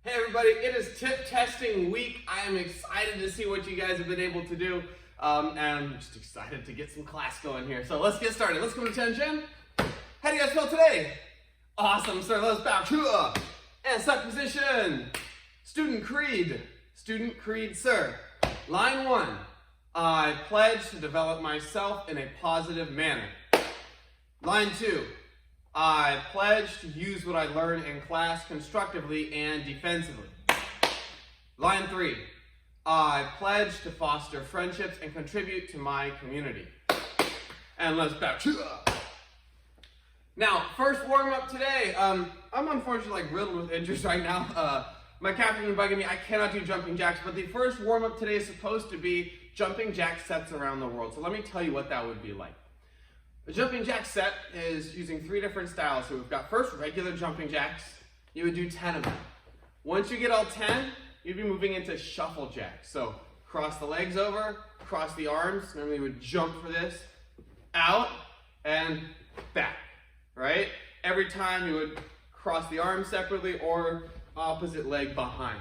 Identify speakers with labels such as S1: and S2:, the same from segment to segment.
S1: Hey everybody, it is tip testing week. I am excited to see what you guys have been able to do. And I'm just excited to get some class going here. So let's get started. Let's come to attention. How do you guys feel today? Awesome, sir. Let's bow. And suck position. Student creed. Student creed, sir. Line 1. I pledge to develop myself in a positive manner. Line 2. I pledge to use what I learn in class constructively and defensively. Line 3. I pledge to foster friendships and contribute to my community. And let's bow. Now, first warm-up today. I'm unfortunately riddled with injuries right now. My captain's been bugging me. I cannot do jumping jacks, but the first warm-up today is supposed to be jumping jack sets around the world. So let me tell you what that would be like. The jumping jack set is using 3 different styles. So we've got first regular jumping jacks. You would do 10 of them. Once you get all 10, you'd be moving into shuffle jacks. So cross the legs over, cross the arms. Normally you would jump for this, out and back, right? Every time you would cross the arms separately or opposite leg behind.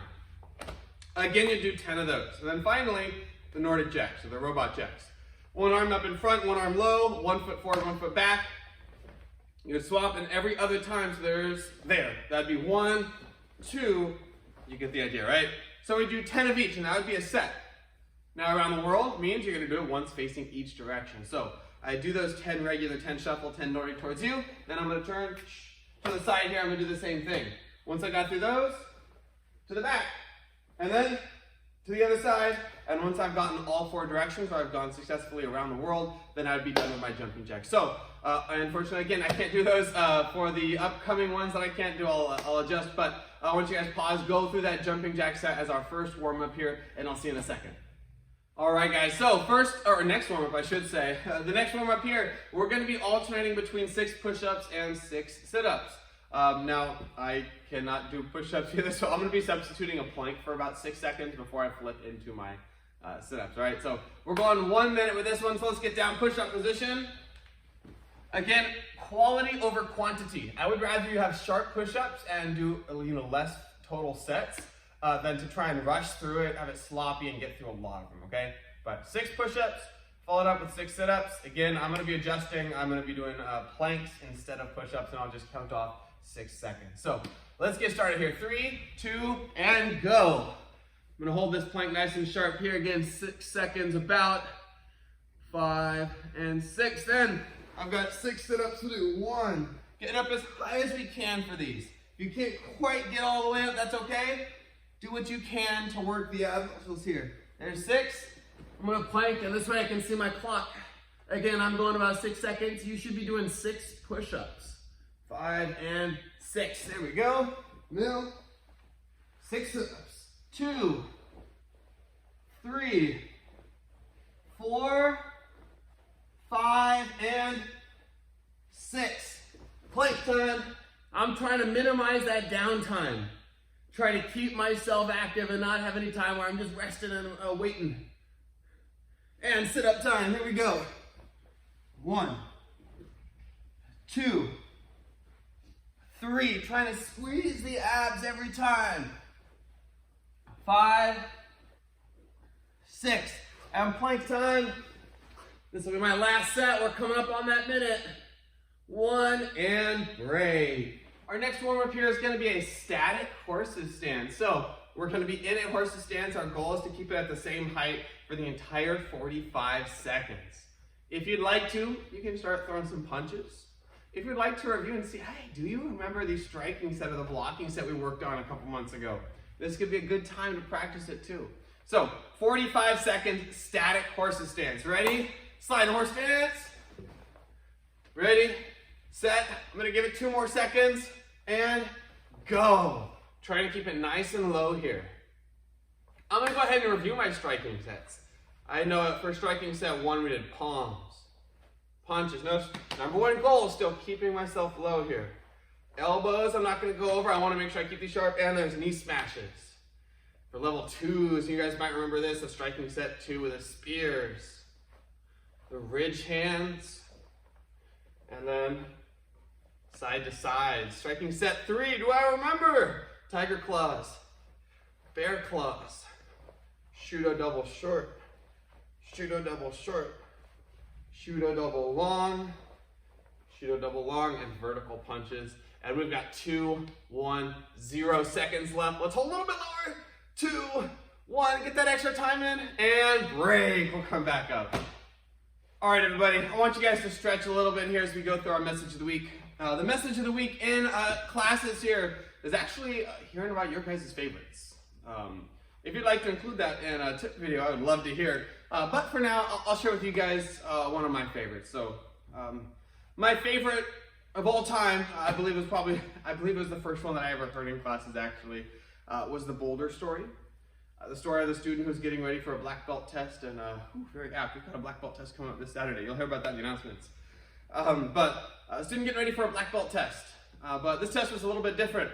S1: Again, you do 10 of those. And then finally, the Nordic jacks, or the robot jacks. One arm up in front, one arm low, 1 foot forward, 1 foot back. You would swap, and every other time, so there. That'd be 1, 2, you get the idea, right? So we do 10 of each, and that would be a set. Now around the world means you're gonna do it once facing each direction. So I do those 10 regular, 10 shuffle, 10 Nordic towards you, then I'm gonna turn to the side here, I'm gonna do the same thing. Once I got through those, to the back, and then to the other side, and once I've gotten all 4 directions, or I've gone successfully around the world, then I'd be done with my jumping jack. So, unfortunately, again, I can't do those for the upcoming ones that I can't do, I'll adjust, but I want you guys to pause, go through that jumping jack set as our first warm-up here, and I'll see you in a second. All right, guys, so next warm-up, I should say. The next warm-up here, we're gonna be alternating between 6 push-ups and 6 sit-ups. Now, I cannot do push-ups either, so I'm going to be substituting a plank for about 6 seconds before I flip into my sit-ups, all right? So we're going 1 minute with this one, so let's get down push-up position. Again, quality over quantity. I would rather you have sharp push-ups and do less total sets than to try and rush through it, have it sloppy, and get through a lot of them, okay? But 6 push-ups, followed up with 6 sit-ups. Again, I'm going to be adjusting. I'm going to be doing planks instead of push-ups, and I'll just count off 6 seconds. So let's get started here. 3, 2, and go. I'm gonna hold this plank nice and sharp here. Again, 6 seconds, about 5 and 6. Then I've got 6 sit-ups to do. 1, getting up as high as we can for these. If you can't quite get all the way up, that's okay. Do what you can to work the ab muscles here. There's 6. I'm gonna plank, and this way I can see my clock. Again, I'm going about 6 seconds. You should be doing 6 push-ups. 5 and 6. There we go. Middle. 6 sit-ups. 2, 3, 4, 5, and 6. Plank time. I'm trying to minimize that downtime. Try to keep myself active and not have any time where I'm just resting and waiting. And sit-up time. Here we go. 1, 2, 3, trying to squeeze the abs every time. 5, 6, and plank time. This will be my last set. We're coming up on that minute. 1, and break. Our next warm-up here is going to be a static horse's stance. So we're going to be in a horse's stance. Our goal is to keep it at the same height for the entire 45 seconds. If you'd like to, you can start throwing some punches. If you'd like to review and see, hey, do you remember the striking set or the blocking set we worked on a couple months ago? This could be a good time to practice it too. So, 45 seconds, static horse's stance. Ready? Sliding horse stance. Ready? Set. I'm gonna give it 2 more seconds, and go. Trying to keep it nice and low here. I'm gonna go ahead and review my striking sets. I know for striking set 1, we did palms. Punches. No, number 1 goal is still keeping myself low here. Elbows, I'm not going to go over. I want to make sure I keep these sharp. And there's knee smashes. For level 2s, you guys might remember this, the striking set 2 with the spears. The ridge hands. And then side to side. Striking set 3, do I remember? Tiger claws. bear claws, shudo double short, shudo double short, shudo double long, and vertical punches. And we've got 2, 1, 0 seconds left. Let's hold a little bit lower. 2, 1, get that extra time in, and break. We'll come back up. All right, everybody, I want you guys to stretch a little bit here as we go through our message of the week. The message of the week in classes here is actually hearing about your guys' favorites. If you'd like to include that in a tip video, I would love to hear. But for now, I'll share with you guys one of my favorites. So, my favorite of all time, I believe it was the first one that I ever heard in classes actually, was the Boulder story. The story of the student who's getting ready for a black belt test, and very apt. We've got a black belt test coming up this Saturday. You'll hear about that in the announcements. But a student getting ready for a black belt test. But this test was a little bit different.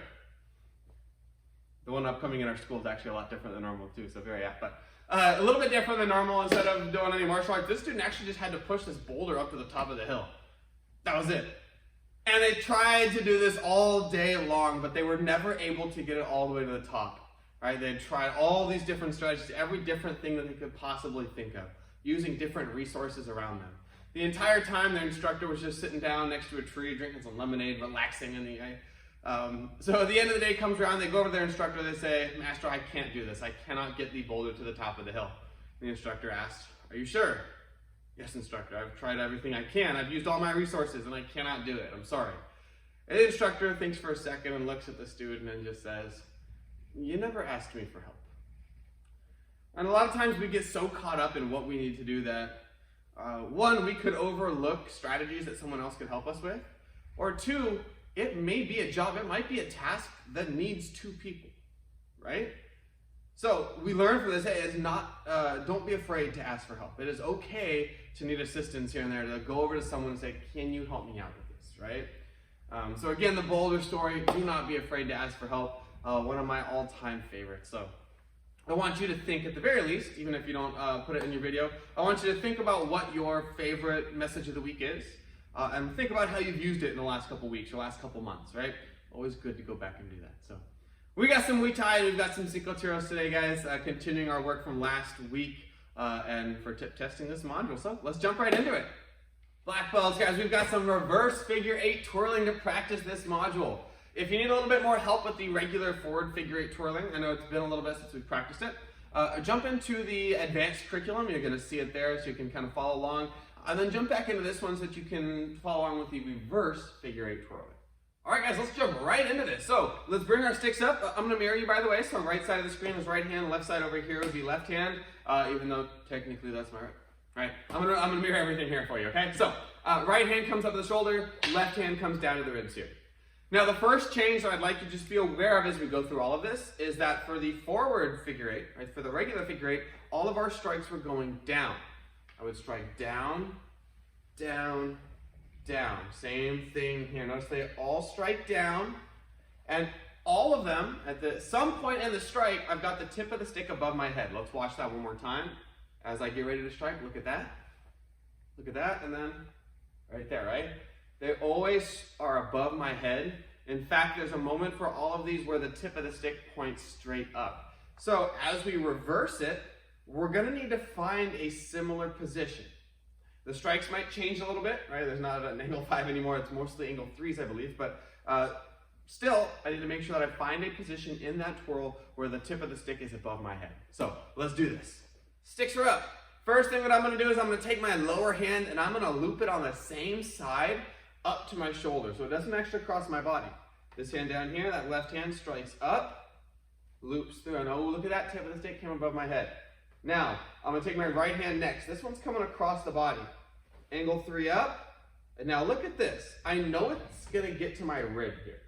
S1: The one upcoming in our school is actually a lot different than normal too, so very apt. But a little bit different than normal. Instead of doing any martial arts, this student actually just had to push this boulder up to the top of the hill. That was it. And they tried to do this all day long, but they were never able to get it all the way to the top. Right? They tried all these different strategies, every different thing that they could possibly think of, using different resources around them. The entire time, their instructor was just sitting down next to a tree, drinking some lemonade, relaxing in the so at the end of the day comes around, they go over to their instructor, they say, "Master, I can't do this. I cannot get the boulder to the top of the hill." The instructor asked, "Are you sure?" "Yes, instructor, I've tried everything I can. I've used all my resources and I cannot do it. I'm sorry." And the instructor thinks for a second and looks at the student and just says, "You never asked me for help." And a lot of times we get so caught up in what we need to do that, one, we could overlook strategies that someone else could help us with, or two, it may be a job, it might be a task that needs 2 people, right? So we learn from this, hey, it's not, don't be afraid to ask for help. It is okay to need assistance here and there, to go over to someone and say, "Can you help me out with this," right? So again, the Boulder story, do not be afraid to ask for help. One of my all-time favorites. So I want you to think, at the very least, even if you don't put it in your video, I want you to think about what your favorite message of the week is, and think about how you've used it in the last couple weeks or last couple months, right? Always good to go back and do that. So we got some Muay Thai, we've got some Cinco Tiros today, guys, continuing our work from last week and for testing this module. So let's jump right into it. Black belts, guys, we've got some reverse figure 8 twirling to practice this module. If you need a little bit more help with the regular forward figure 8 twirling, I know it's been a little bit since we've practiced it, jump into the advanced curriculum. You're going to see it there so you can kind of follow along. And then jump back into this one so that you can follow along with the reverse figure 8 twirling. All right, guys, let's jump right into this. So let's bring our sticks up. I'm going to mirror you, by the way. So right side of the screen is right hand, left side over here would be left hand, even though technically that's my right. Right, I'm gonna mirror everything here for you, okay? So right hand comes up to the shoulder, left hand comes down to the ribs here. Now, the first change that I'd like you to just be aware of as we go through all of this is that for the forward figure 8, right, for the regular figure 8, all of our strikes were going down. I would strike down, down, down. Same thing here. Notice they all strike down, and all of them, at some point in the strike, I've got the tip of the stick above my head. Let's watch that one more time. As I get ready to strike, look at that. Look at that, and then right there, right? They always are above my head. In fact, there's a moment for all of these where the tip of the stick points straight up. So as we reverse it, we're gonna need to find a similar position. The strikes might change a little bit, right? There's not an angle 5 anymore, it's mostly angle 3s, I believe, but still, I need to make sure that I find a position in that twirl where the tip of the stick is above my head. So let's do this. Sticks are up. First thing that I'm gonna do is I'm gonna take my lower hand and I'm gonna loop it on the same side up to my shoulder, so it doesn't actually cross my body. This hand down here, that left hand strikes up, loops through, and oh, look at that tip of the stick came above my head. Now, I'm gonna take my right hand next. This one's coming across the body. Angle 3 up, and now look at this. I know it's gonna get to my rib here,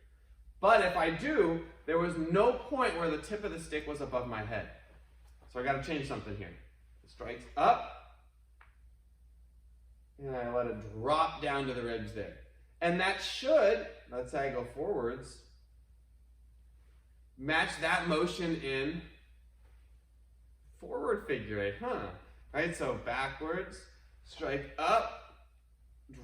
S1: but if I do, there was no point where the tip of the stick was above my head. So I gotta change something here. It strikes up, and I let it drop down to the ribs there. And that should, let's say I go forwards, match that motion in forward figure 8, huh? Right, so backwards, strike up,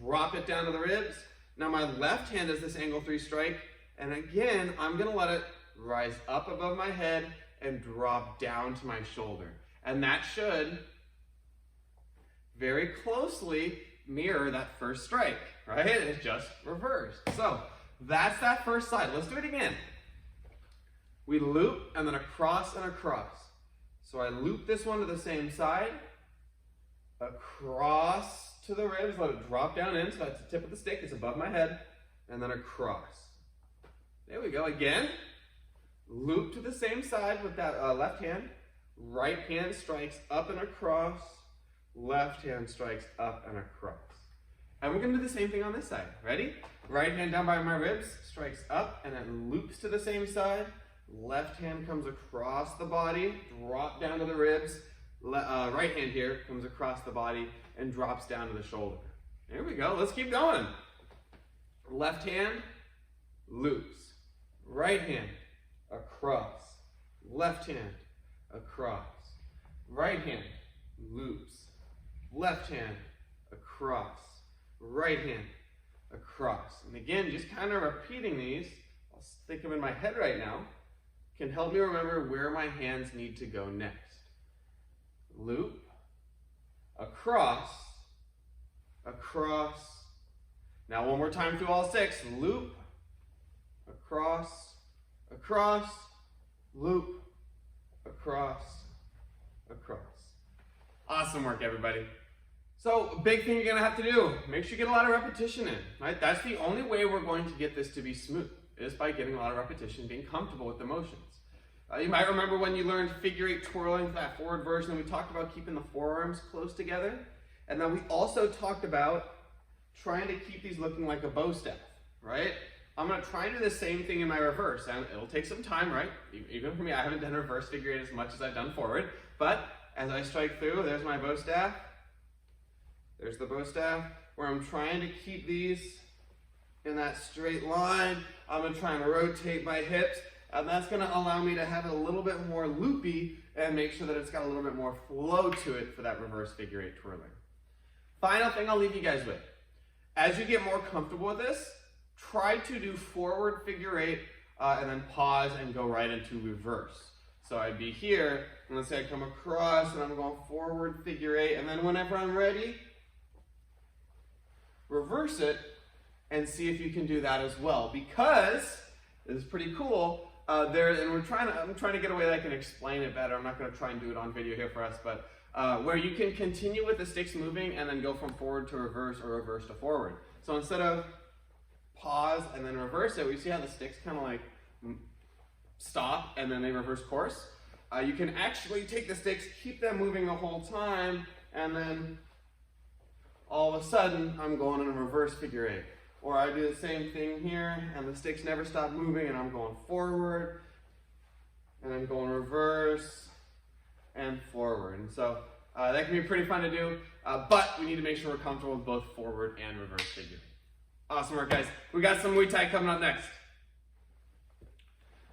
S1: drop it down to the ribs. Now my left hand does this angle 3 strike, and again, I'm gonna let it rise up above my head and drop down to my shoulder. And that should very closely mirror that first strike, right? It's just reversed. So that's that first side. Let's do it again. We loop and then across and across. So I loop this one to the same side, across to the ribs, let it drop down in, so that's the tip of the stick, it's above my head, and then across. There we go, again. Loop to the same side with that left hand, right hand strikes up and across, left hand strikes up and across. And we're gonna do the same thing on this side. Ready? Right hand down by my ribs, strikes up, and then loops to the same side. Left hand comes across the body, drop down to the ribs. Right hand here comes across the body and drops down to the shoulder. There we go, let's keep going. Left hand, loops. Right hand, across. Left hand, across. Right hand, loops. Left hand, across. Right hand, across. And again, just kind of repeating these, I'll think of in my head right now, can help me remember where my hands need to go next. Loop, across, across. Now one more time through all six. Loop, across, across, loop, across, across. Awesome work, everybody. So, a big thing you're gonna have to do, make sure you get a lot of repetition in, right? That's the only way we're going to get this to be smooth, is by getting a lot of repetition, being comfortable with the motions. You might remember when you learned figure eight twirling for that forward version, we talked about keeping the forearms close together. And then we also talked about trying to keep these looking like a bow staff, right? I'm gonna try and do the same thing in my reverse, and it'll take some time, right? Even for me, I haven't done reverse figure eight as much as I've done forward, but as I strike through, there's my bow staff. There's the bow staff, where I'm trying to keep these in that straight line. I'm gonna try and rotate my hips, and that's gonna allow me to have it a little bit more loopy and make sure that it's got a little bit more flow to it for that reverse figure eight twirling. Final thing I'll leave you guys with. As you get more comfortable with this, try to do forward figure eight and then pause and go right into reverse. So I'd be here, and let's say I come across and I'm going forward figure eight, and then whenever I'm ready, reverse it and see if you can do that as well, because this is pretty cool. I'm trying to get a way that I can explain it better. I'm not going to try and do it on video here for us, but where you can continue with the sticks moving and then go from forward to reverse or reverse to forward. So instead of pause and then reverse it, we see how the sticks kind of like stop and then they reverse course. You can actually take the sticks, keep them moving the whole time, and then all of a sudden I'm going in a reverse figure eight. Or I do the same thing here, and the sticks never stop moving, and I'm going forward, and I'm going reverse, and forward. And so that can be pretty fun to do, but we need to make sure we're comfortable with both forward and reverse figure. Awesome work, guys. We got some Muay Thai coming up next.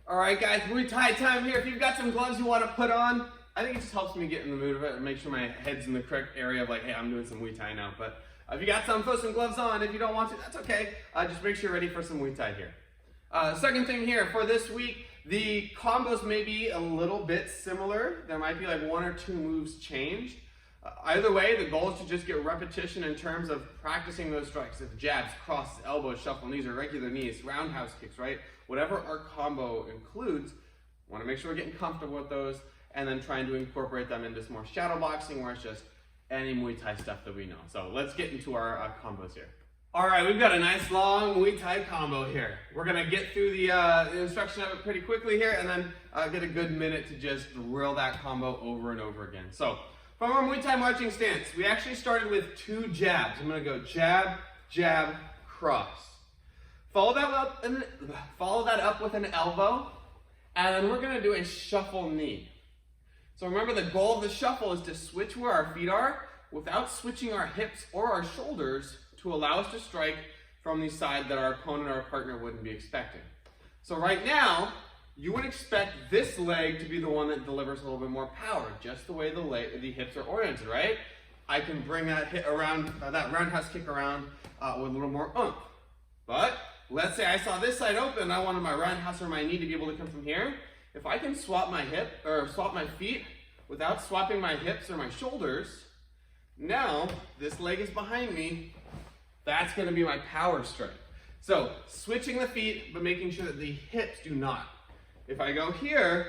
S1: All right, guys, Muay Thai time here. If you've got some gloves you want to put on, I think it just helps me get in the mood of it and make sure my head's in the correct area of like, hey, I'm doing some Muay Thai now. But if you got some, put some gloves on. If you don't want to, that's okay. Just make sure you're ready for some Muay Thai here. Second thing here, for this week, the combos may be a little bit similar. There might be like one or two moves changed. Either way, the goal is to just get repetition in terms of practicing those strikes. If jabs, crosses, elbows, shuffle knees, or regular knees, roundhouse kicks, right? Whatever our combo includes, want to make sure we're getting comfortable with those, and then trying to incorporate them into some more shadow boxing, where it's just any Muay Thai stuff that we know. So let's get into our combos here. All right, we've got a nice long Muay Thai combo here. We're gonna get through the instruction of it pretty quickly here, and then get a good minute to just drill that combo over and over again. So from our Muay Thai marching stance, we actually started with 2 jabs. I'm gonna go jab, jab, cross. Follow that up with an elbow, and then we're gonna do a shuffle knee. So remember, the goal of the shuffle is to switch where our feet are without switching our hips or our shoulders to allow us to strike from the side that our opponent or our partner wouldn't be expecting. So right now, you would expect this leg to be the one that delivers a little bit more power, just the way the hips are oriented, right? I can bring that hit around, that roundhouse kick around with a little more oomph. But let's say I saw this side open and I wanted my roundhouse or my knee to be able to come from here. If I can swap my feet without swapping my hips or my shoulders, now this leg is behind me. That's going to be my power strike. So switching the feet, but making sure that the hips do not. If I go here,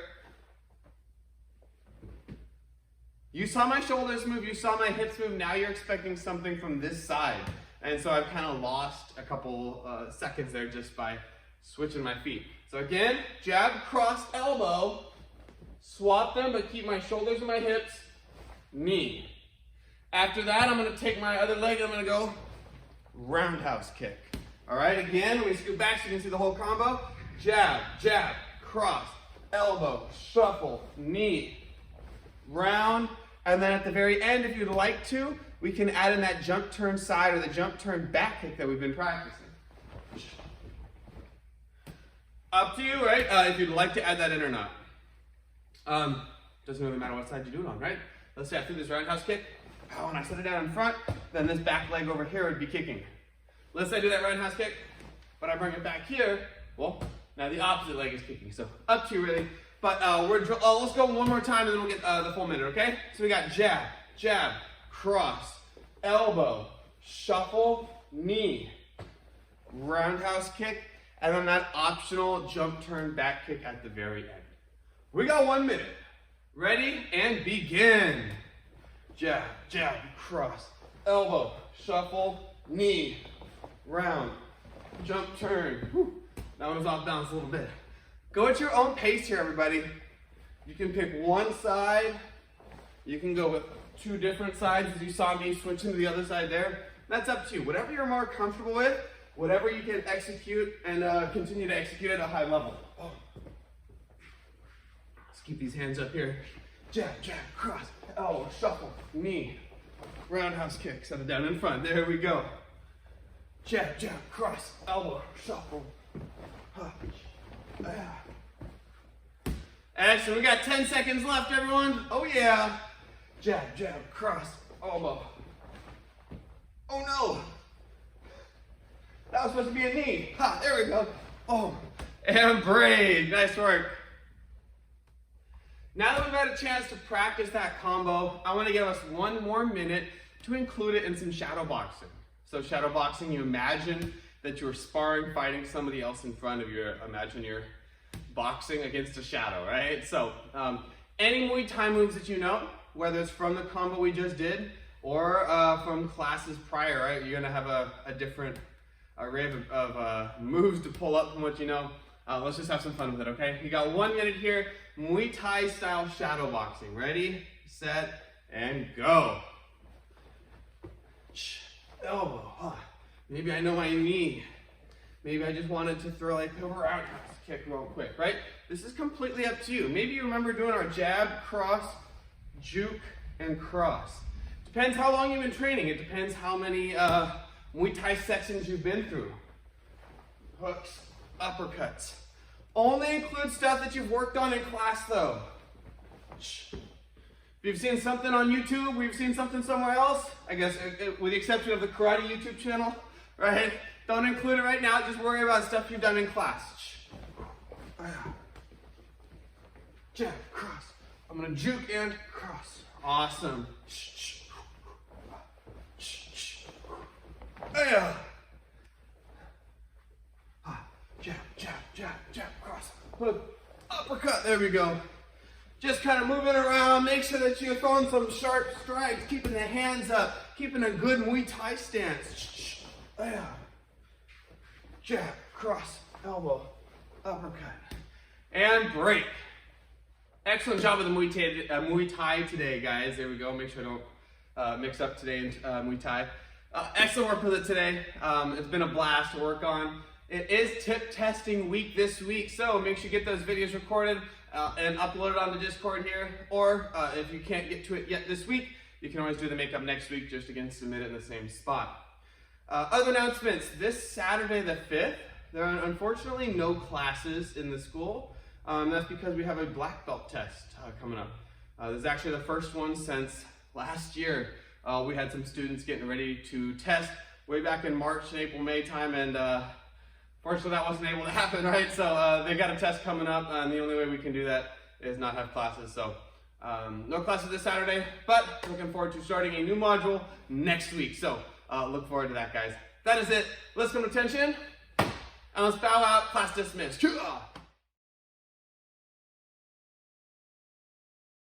S1: you saw my shoulders move, you saw my hips move, now you're expecting something from this side. And so I've kind of lost a couple seconds there just by switching my feet. So again, jab, cross, elbow, swap them, but keep my shoulders and my hips, knee. After that, I'm gonna take my other leg and I'm gonna go roundhouse kick. All right, again, we scoot back so you can see the whole combo. Jab, jab, cross, elbow, shuffle, knee, round, and then at the very end, if you'd like to, we can add in that jump turn side or the jump turn back kick that we've been practicing. Up to you, right? If you'd like to add that in or not. Doesn't really matter what side you do it on, right? Let's say I threw this roundhouse kick. Oh, and I set it down in front, then this back leg over here would be kicking. Let's say I do that roundhouse kick, but I bring it back here. Well, now the opposite leg is kicking. So up to you, really. But let's go one more time, and then we'll get the full minute, okay? So we got jab, jab, cross, elbow, shuffle, knee, roundhouse kick, and then that optional jump turn back kick at the very end. We got 1 minute. Ready and begin. Jab, jab, cross, elbow, shuffle, knee, round, jump turn. Whew. That one was off balance a little bit. Go at your own pace here, everybody. You can pick one side. You can go with 2 different sides, as you saw me switching to the other side there. That's up to you. Whatever you're more comfortable with, whatever you can execute and continue to execute at a high level. Oh. Let's keep these hands up here. Jab, jab, cross, elbow, shuffle, knee, roundhouse kick. Set it down in front. There we go. Jab, jab, cross, elbow, shuffle. Excellent. We got 10 seconds left, everyone. Oh yeah. Jab, jab, cross, elbow. Oh no. That was supposed to be a knee. Ha, there we go. Oh, and break. Nice work. Now that we've had a chance to practice that combo, I want to give us 1 more minute to include it in some shadow boxing. So shadow boxing, you imagine that you're sparring, fighting somebody else in front of you. Imagine you're boxing against a shadow, right? So any Muay Thai moves that you know, whether it's from the combo we just did or from classes prior, right? You're gonna have a different array of moves to pull up from what you know. Let's just have some fun with it, okay? You got 1 minute here, Muay Thai style shadow boxing. Ready, set, and go. Elbow. Maybe I know my knee. Maybe I just wanted to throw like a roundhouse kick real quick, right? This is completely up to you. Maybe you remember doing our jab, cross, juke, and cross. Depends how long you've been training. It depends how many Muay Thai sections you've been through. Hooks, uppercuts. Only include stuff that you've worked on in class though. If you've seen something on YouTube, we've seen something somewhere else, I guess with the exception of the karate YouTube channel, right? Don't include it right now, just worry about stuff you've done in class. Jab, cross. I'm gonna juke and cross. Awesome. Jab, jab, jab, jab, cross. Hook, uppercut, there we go. Just kind of moving around, make sure that you're throwing some sharp strikes, keeping the hands up, keeping a good Muay Thai stance. Jab, cross, elbow, uppercut, and break. Excellent job with the Muay Thai today, guys. There we go. Make sure I don't mix up today in Muay Thai. Excellent work with it today. It's been a blast to work on. It is tip testing week this week, so make sure you get those videos recorded and upload it on the Discord here. Or if you can't get to it yet this week, you can always do the makeup next week, just again submit it in the same spot. Other announcements, this Saturday the 5th, there are unfortunately no classes in the school. That's because we have a black belt test coming up. This is actually the first one since last year. We had some students getting ready to test way back in March and April, May time, and Fortunately, that wasn't able to happen, right? So they got a test coming up, and the only way we can do that is not have classes. So no classes this Saturday, but looking forward to starting a new module next week. So look forward to that, guys. That is it. Let's come to attention, and let's bow out. Class dismissed.